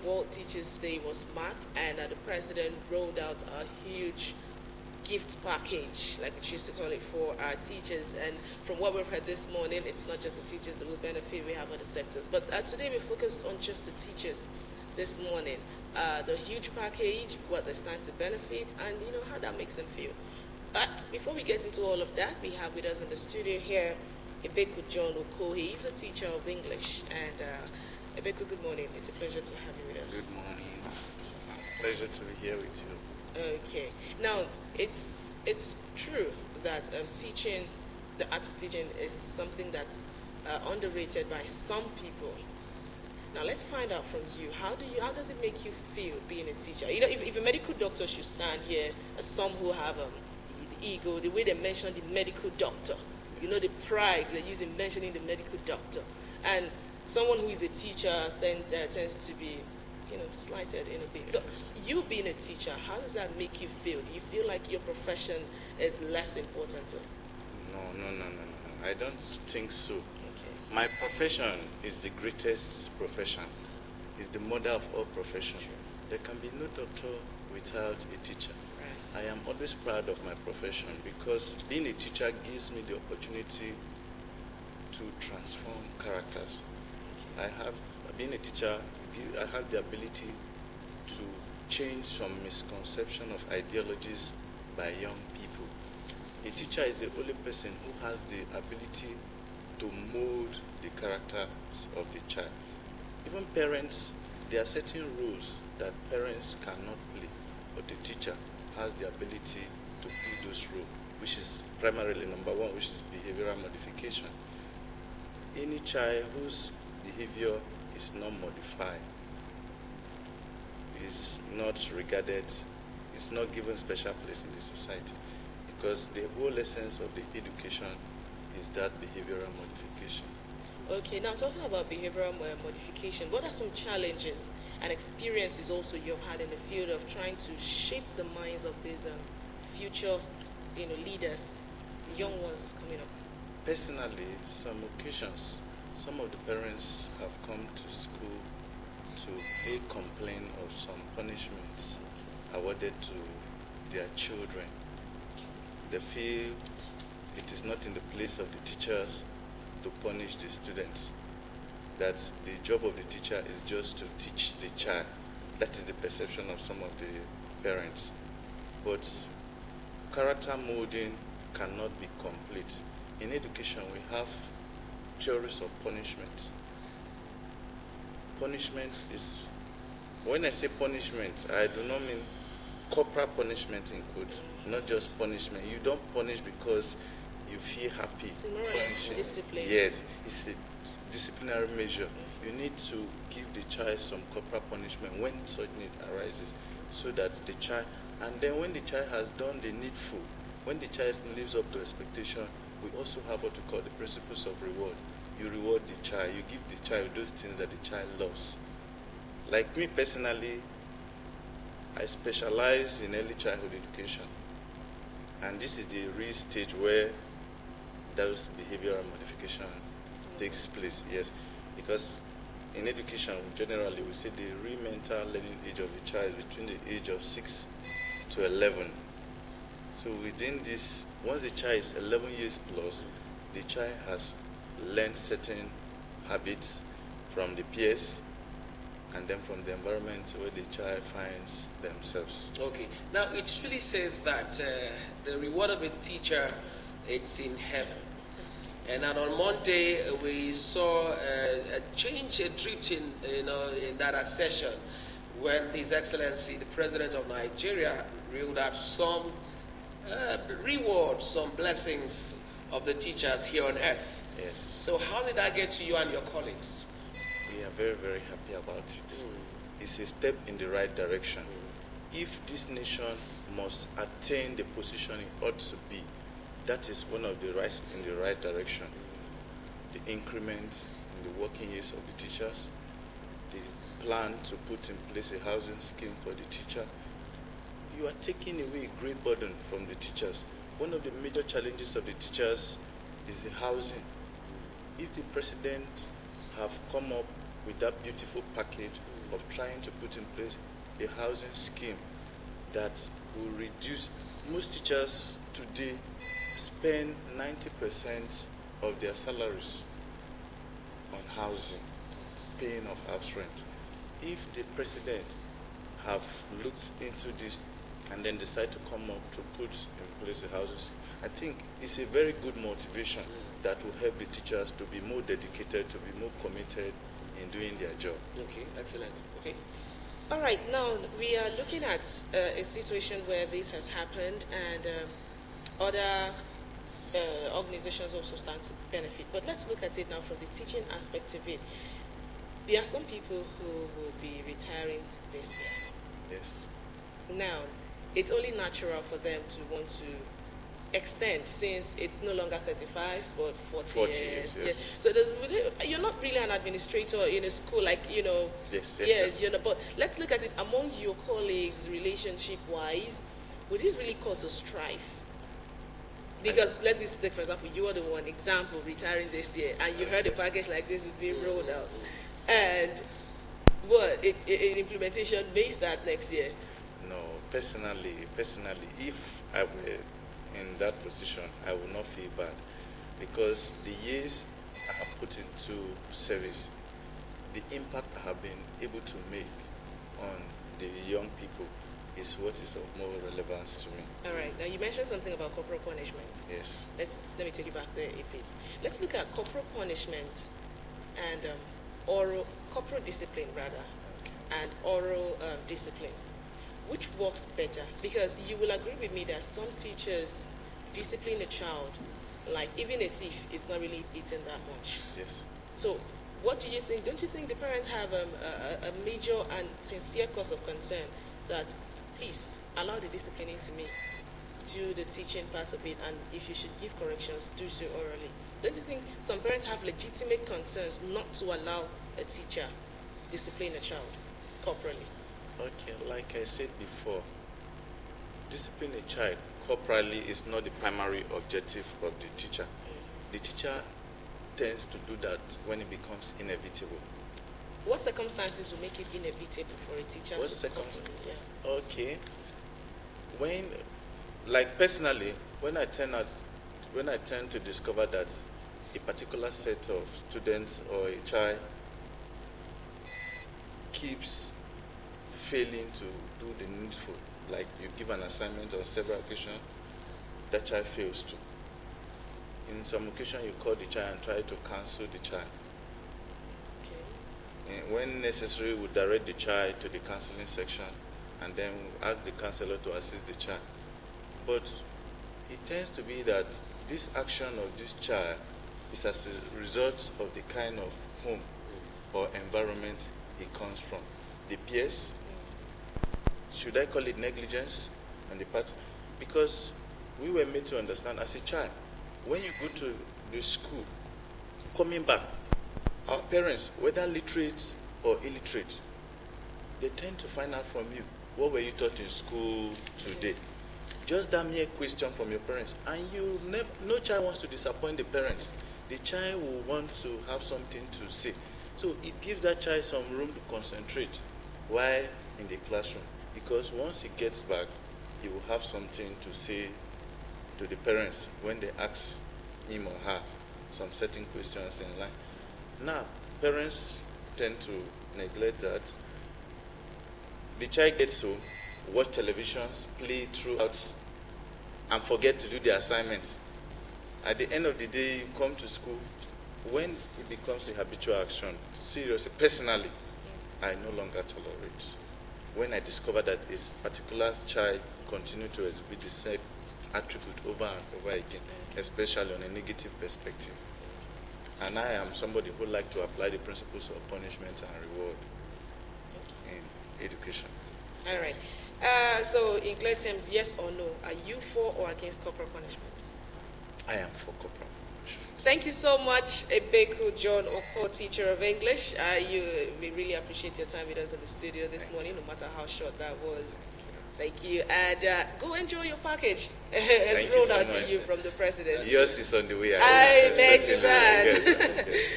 World Teachers Day was marked, and the president rolled out a huge gift package, like we used to call it, for our teachers. And from what we've heard this morning, it's not just the teachers that will benefit, we have other sectors. But today we focused on just the teachers this morning. The huge package, what they stand to benefit, and how that makes them feel. But before we get into all of that, we have with us in the studio here Ebeku John Okoye. He's a teacher of English. And Ebeku, good morning. It's a pleasure to have you with us. Good morning. Pleasure to be here with you. Okay. Now, it's true that teaching, the art of teaching, is something that's underrated by some people. Now, let's find out from you. How does it make you feel being a teacher? If a medical doctor should stand here, some who have the ego, the way they mention the medical doctor, the pride they use in mentioning the medical doctor, and someone who is a teacher then tends to be slighted in a bit. So you being a teacher, how does that make you feel? Do you feel like your profession is less important? No. I don't think so. Okay. My profession is the greatest profession. It's the mother of all professions. Sure. There can be no doctor without a teacher. Right. I am always proud of my profession because being a teacher gives me the opportunity to transform characters. Being a teacher, I have the ability to change some misconception of ideologies by young people. A teacher is the only person who has the ability to mold the characters of the child. Even parents, there are certain rules that parents cannot play, but the teacher has the ability to play those roles, which is primarily number one, which is behavioral modification. Any child whose behavior is not modified is not regarded, is not given special place in the society, because the whole essence of the education is that behavioral modification. Okay, now talking about behavioral modification, what are some challenges and experiences also you've had in the field of trying to shape the minds of these future leaders, young ones coming up? Personally, some occasions, some of the parents have come to school to pay complaint of some punishments awarded to their children. They feel it is not in the place of the teachers to punish the students, that the job of the teacher is just to teach the child. That is the perception of some of the parents. But character molding cannot be complete. In education, we have theories of punishment. Punishment is, when I say punishment, I do not mean corporal punishment in quotes, not just punishment. You don't punish because you feel happy. It's discipline. Yes, it's a disciplinary measure. You need to give the child some corporal punishment when such need arises, so that the child, and then when the child has done the needful, when the child lives up to expectation, we also have what we call the principles of reward. You reward the child, you give the child those things that the child loves. Like me personally, I specialize in early childhood education. And this is the real stage where those behavioral modification takes place, yes. Because in education, generally, we say the real mental learning age of the child is between the age of 6 to 11. So within this, once the child is 11 years plus, the child has learned certain habits from the peers and then from the environment where the child finds themselves. Okay. Now, it really says that the reward of a teacher, it's in heaven. And then on Monday, we saw a change, a drift in that accession when His Excellency, the President of Nigeria, reeled out some rewards, some blessings of the teachers here on earth. Yes. So how did that get to you and your colleagues? We are very, very happy about it. It's a step in the right direction. If this nation must attain the position it ought to be, that is one of the rights in the right direction. The increment in the working years of the teachers, the plan to put in place a housing scheme for the teacher. You are taking away a great burden from the teachers. One of the major challenges of the teachers is the housing. If the president have come up with that beautiful package of trying to put in place a housing scheme that will reduce. Most teachers today spend 90% of their salaries on housing, paying of house rent. If the president have looked into this and then decide to come up to put in place a housing scheme, I think it's a very good motivation that will help the teachers to be more dedicated, to be more committed in doing their job. Okay, excellent. Okay. All right, now we are looking at a situation where this has happened and other organizations also stand to benefit. But let's look at it now from the teaching aspect of it. There are some people who will be retiring this year. Yes. Now, it's only natural for them to want to extend, since it's no longer 35 but 40 years. Yes. So you're not really an administrator in a school, like, Yes. but let's look at it among your colleagues, relationship wise. Would this really cause a strife? Because let's just take, for example, you are the one example retiring this year, and you heard a package like this is being rolled out, and in implementation may start next year. No, personally, if I were in that position, I would not feel bad, because the years I have put into service, the impact I have been able to make on the young people is what is of more relevance to me. All right. Now you mentioned something about corporal punishment. Yes. Let me take you back there a bit. Let's look at corporal punishment and corporal discipline rather, and oral discipline. Which works better? Because you will agree with me that some teachers discipline a child, like even a thief is not really eating that much. Yes. So what do you think? Don't you think the parents have a major and sincere cause of concern that, please, allow the disciplining to me, do the teaching part of it, and if you should give corrections, do so orally? Don't you think some parents have legitimate concerns not to allow a teacher discipline a child corporally? Okay, like I said before, discipline a child corporally is not the primary objective of the teacher. The teacher tends to do that when it becomes inevitable. What circumstances will make it inevitable for a teacher What to circumstances? Yeah. Okay. When, like personally, when I tend to discover that a particular set of students or a child keeps failing to do the needful, like you give an assignment on several occasions, that child fails to. In some occasion, you call the child and try to counsel the child. Okay. And when necessary, we direct the child to the counseling section and then we ask the counselor to assist the child. But it tends to be that this action of this child is as a result of the kind of home or environment it comes from. The peers, should I call it negligence on the part? Because we were made to understand as a child, when you go to the school, coming back, our parents, whether literate or illiterate, they tend to find out from you, what were you taught in school today? Just that mere question from your parents. And no child wants to disappoint the parents. The child will want to have something to say. So it gives that child some room to concentrate while in the classroom. Because once he gets back, he will have something to say to the parents when they ask him or her some certain questions in line. Now, parents tend to neglect that. The child gets home, watch televisions, play throughout, and forget to do the assignments. At the end of the day, you come to school, when it becomes a habitual action, seriously, personally, I no longer tolerate. When I discover that a particular child continues to exhibit the same attribute over and over again, especially on a negative perspective. And I am somebody who like to apply the principles of punishment and reward in education. All right. So in clear terms, yes or no, are you for or against corporal punishment? I am for corporal punishment. Thank you so much, Ebeku John Oko, teacher of English. We really appreciate your time with us in the studio this morning, no matter how short that was. Thank you. And go enjoy your package. It's rolled out to you from the president. Yours is on the way. I bet you that. Yes.